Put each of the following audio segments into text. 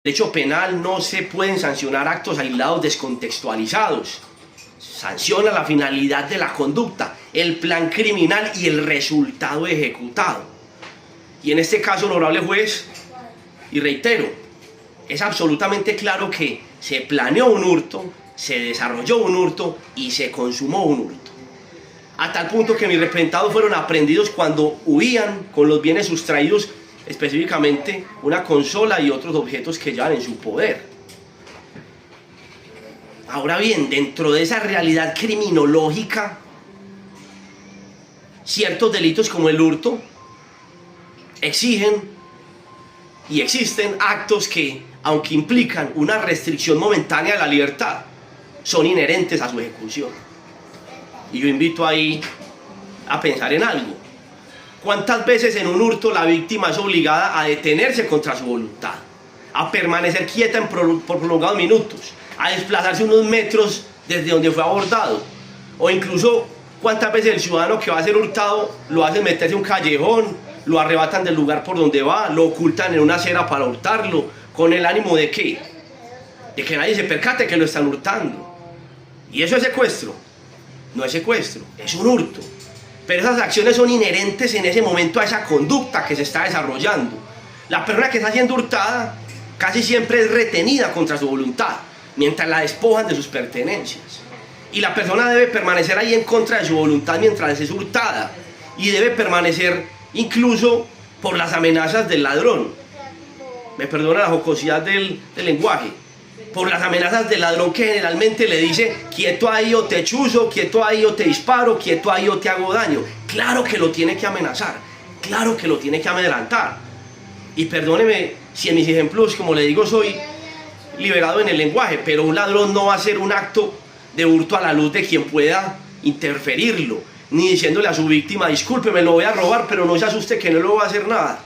derecho penal no se pueden sancionar actos aislados descontextualizados. Sanciona la finalidad de la conducta, el plan criminal y el resultado ejecutado. Y en este caso, honorable juez, y reitero, es absolutamente claro que se planeó un hurto, se desarrolló un hurto y se consumó un hurto. A tal punto que mis representados fueron aprehendidos cuando huían con los bienes sustraídos, específicamente una consola y otros objetos que llevan en su poder. Ahora bien, dentro de esa realidad criminológica, ciertos delitos como el hurto exigen y existen actos que, aunque implican una restricción momentánea de la libertad, son inherentes a su ejecución. Y yo invito ahí a pensar en algo. ¿Cuántas veces en un hurto la víctima es obligada a detenerse contra su voluntad, a permanecer quieta por prolongados minutos, a desplazarse unos metros desde donde fue abordado? O incluso, ¿cuántas veces el ciudadano que va a ser hurtado lo hacen meterse en un callejón, lo arrebatan del lugar por donde va, lo ocultan en una acera para hurtarlo, con el ánimo de ¿qué? De que nadie se percate que lo están hurtando? ¿Y eso es secuestro? No es secuestro, es un hurto. Pero esas acciones son inherentes en ese momento a esa conducta que se está desarrollando. La persona que está siendo hurtada casi siempre es retenida contra su voluntad, mientras la despojan de sus pertenencias. Y la persona debe permanecer ahí en contra de su voluntad mientras es hurtada. Y debe permanecer incluso por las amenazas del ladrón. Me perdona la jocosidad del lenguaje. Por las amenazas del ladrón que generalmente le dice: quieto ahí o te chuzo, quieto ahí o te disparo, quieto ahí o te hago daño. Claro que lo tiene que amenazar, claro que lo tiene que amedrentar. Y perdóneme si en mis ejemplos, como le digo, soy liberado en el lenguaje, pero un ladrón no va a hacer un acto de hurto a la luz de quien pueda interferirlo, ni diciéndole a su víctima: disculpe, me lo voy a robar, pero no se asuste que no le voy a hacer nada.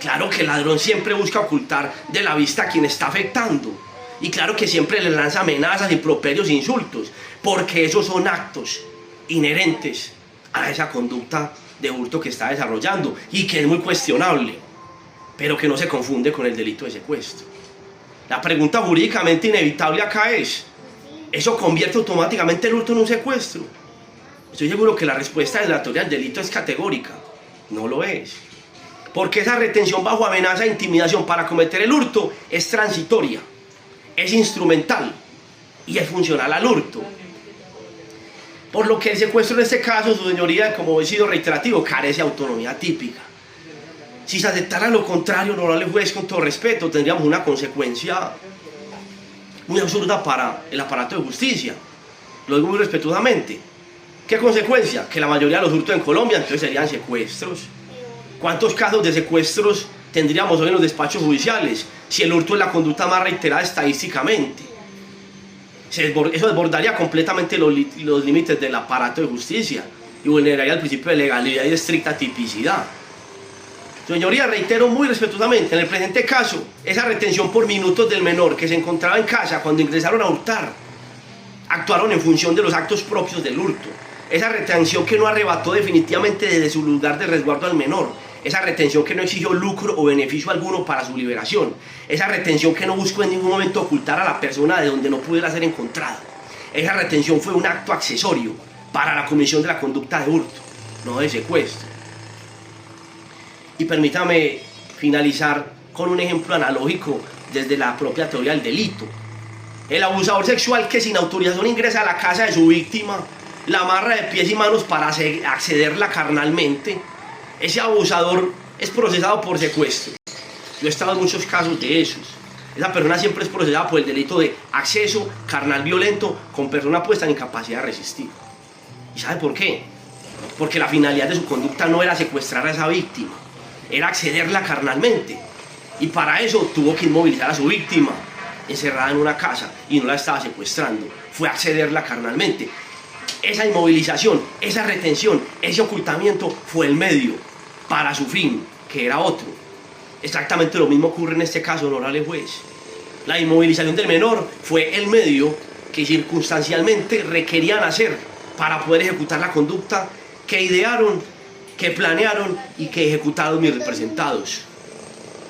Claro que el ladrón siempre busca ocultar de la vista a quien está afectando. Y claro que siempre le lanza amenazas, improperios, insultos, porque esos son actos inherentes a esa conducta de hurto que está desarrollando y que es muy cuestionable, pero que no se confunde con el delito de secuestro. La pregunta jurídicamente inevitable acá es: ¿eso convierte automáticamente el hurto en un secuestro? Estoy seguro que la respuesta de la teoría del delito es categórica. No lo es. Porque esa retención bajo amenaza e intimidación para cometer el hurto es transitoria, es instrumental y es funcional al hurto. Por lo que el secuestro en este caso, su señoría, como he sido reiterativo, carece de autonomía típica. Si se aceptara lo contrario, honorable juez, con todo respeto, tendríamos una consecuencia muy absurda para el aparato de justicia. Lo digo muy respetuosamente. ¿Qué consecuencia? Que la mayoría de los hurtos en Colombia entonces serían secuestros. ¿Cuántos casos de secuestros tendríamos hoy en los despachos judiciales si el hurto es la conducta más reiterada estadísticamente? Eso desbordaría completamente los límites del aparato de justicia y vulneraría el principio de legalidad y de estricta tipicidad. Señoría, reitero muy respetuosamente, en el presente caso, esa retención por minutos del menor que se encontraba en casa cuando ingresaron a hurtar, actuaron en función de los actos propios del hurto. Esa retención que no arrebató definitivamente desde su lugar de resguardo al menor, esa retención que no exigió lucro o beneficio alguno para su liberación, esa retención que no buscó en ningún momento ocultar a la persona de donde no pudiera ser encontrada. Esa retención fue un acto accesorio para la comisión de la conducta de hurto, no de secuestro. Y permítame finalizar con un ejemplo analógico desde la propia teoría del delito. El abusador sexual que sin autorización ingresa a la casa de su víctima, la amarra de pies y manos para accederla carnalmente, ese abusador es procesado por secuestro. Yo he estado en muchos casos de esos. Esa persona siempre es procesada por el delito de acceso carnal violento con persona puesta en incapacidad de resistir. ¿Y sabe por qué? Porque la finalidad de su conducta no era secuestrar a esa víctima, era accederla carnalmente. Y para eso tuvo que inmovilizar a su víctima, encerrada en una casa, y no la estaba secuestrando, fue accederla carnalmente. Esa inmovilización, esa retención, ese ocultamiento fue el medio para su fin, que era otro. Exactamente lo mismo ocurre en este caso, honorable juez. La inmovilización del menor fue el medio que circunstancialmente requerían hacer para poder ejecutar la conducta que idearon, que planearon y que ejecutaron mis representados.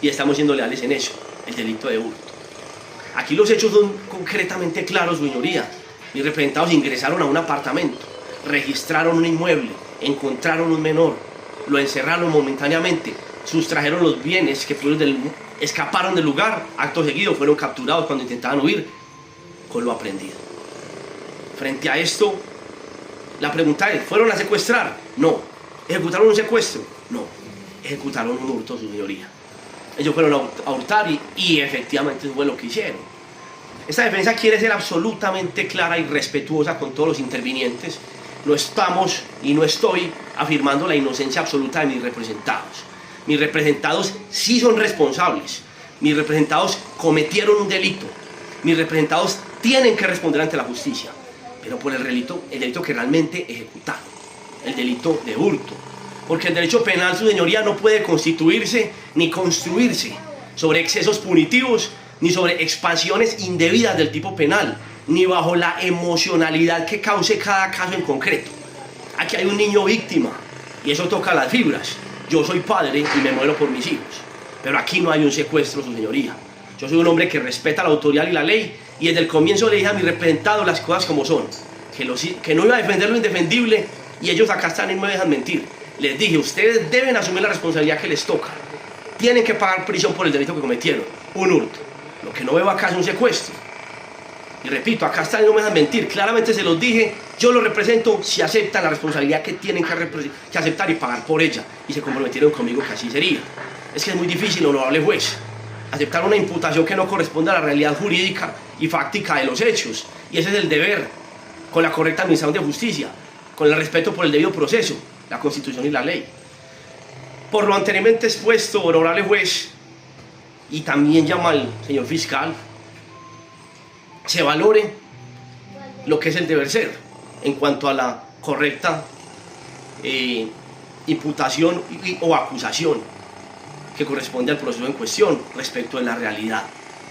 Y estamos siendo leales en eso, el delito de hurto. Aquí los hechos son concretamente claros, su señoría. Mis representados ingresaron a un apartamento, registraron un inmueble, encontraron un menor, lo encerraron momentáneamente, sustrajeron los bienes que escaparon del lugar, acto seguido fueron capturados cuando intentaban huir con lo aprendido. Frente a esto, la pregunta es, ¿fueron a secuestrar? No. ¿Ejecutaron un secuestro? No. Ejecutaron un hurto, su señoría. Ellos fueron a hurtar y efectivamente eso fue lo que hicieron. Esta defensa quiere ser absolutamente clara y respetuosa con todos los intervinientes. No estamos y no estoy afirmando la inocencia absoluta de mis representados. Mis representados sí son responsables. Mis representados cometieron un delito. Mis representados tienen que responder ante la justicia, pero por el delito que realmente ejecutaron, el delito de hurto. Porque el derecho penal, su señoría, no puede constituirse ni construirse sobre excesos punitivos, ni sobre expansiones indebidas del tipo penal, ni bajo la emocionalidad que cause cada caso en concreto. Aquí hay un niño víctima, y eso toca las fibras. Yo soy padre y me muero por mis hijos, pero aquí no hay un secuestro, su señoría. Yo soy un hombre que respeta la autoridad y la ley, y desde el comienzo le dije a mis representados las cosas como son, que no iba a defender lo indefendible, y ellos acá están y no me dejan mentir. Les dije, ustedes deben asumir la responsabilidad que les toca. Tienen que pagar prisión por el delito que cometieron, un hurto. Lo que no veo acá es un secuestro. Y repito, acá están y no me dejan mentir. Claramente se los dije, yo los represento, si aceptan la responsabilidad que tienen que aceptar y pagar por ella. Y se comprometieron conmigo que así sería. Es que es muy difícil, honorable juez, aceptar una imputación que no corresponde a la realidad jurídica y fáctica de los hechos. Y ese es el deber, con la correcta administración de justicia, con el respeto por el debido proceso, la Constitución y la ley. Por lo anteriormente expuesto, honorable juez, y también llama al señor fiscal, se valore lo que es el deber ser en cuanto a la correcta imputación o acusación que corresponde al proceso en cuestión respecto de la realidad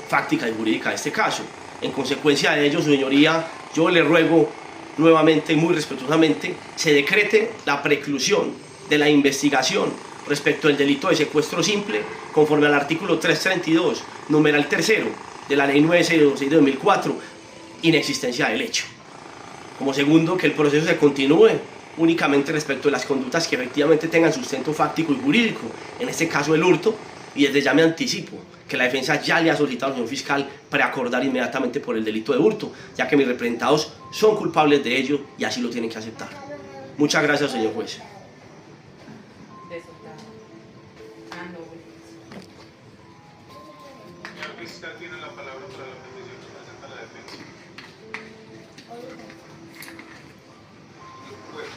fáctica y jurídica de este caso. En consecuencia de ello, su señoría, yo le ruego nuevamente y muy respetuosamente se decrete la preclusión de la investigación respecto del delito de secuestro simple conforme al artículo 332, numeral tercero de la ley 906 de 2004, inexistencia del hecho. Como segundo, que el proceso se continúe únicamente respecto de las conductas que efectivamente tengan sustento fáctico y jurídico, en este caso el hurto, y desde ya me anticipo que la defensa ya le ha solicitado al señor fiscal preacordar inmediatamente por el delito de hurto, ya que mis representados son culpables de ello y así lo tienen que aceptar. Muchas gracias, señor juez. Señor fiscal, tiene la palabra para la petición que presenta la defensa. Juez.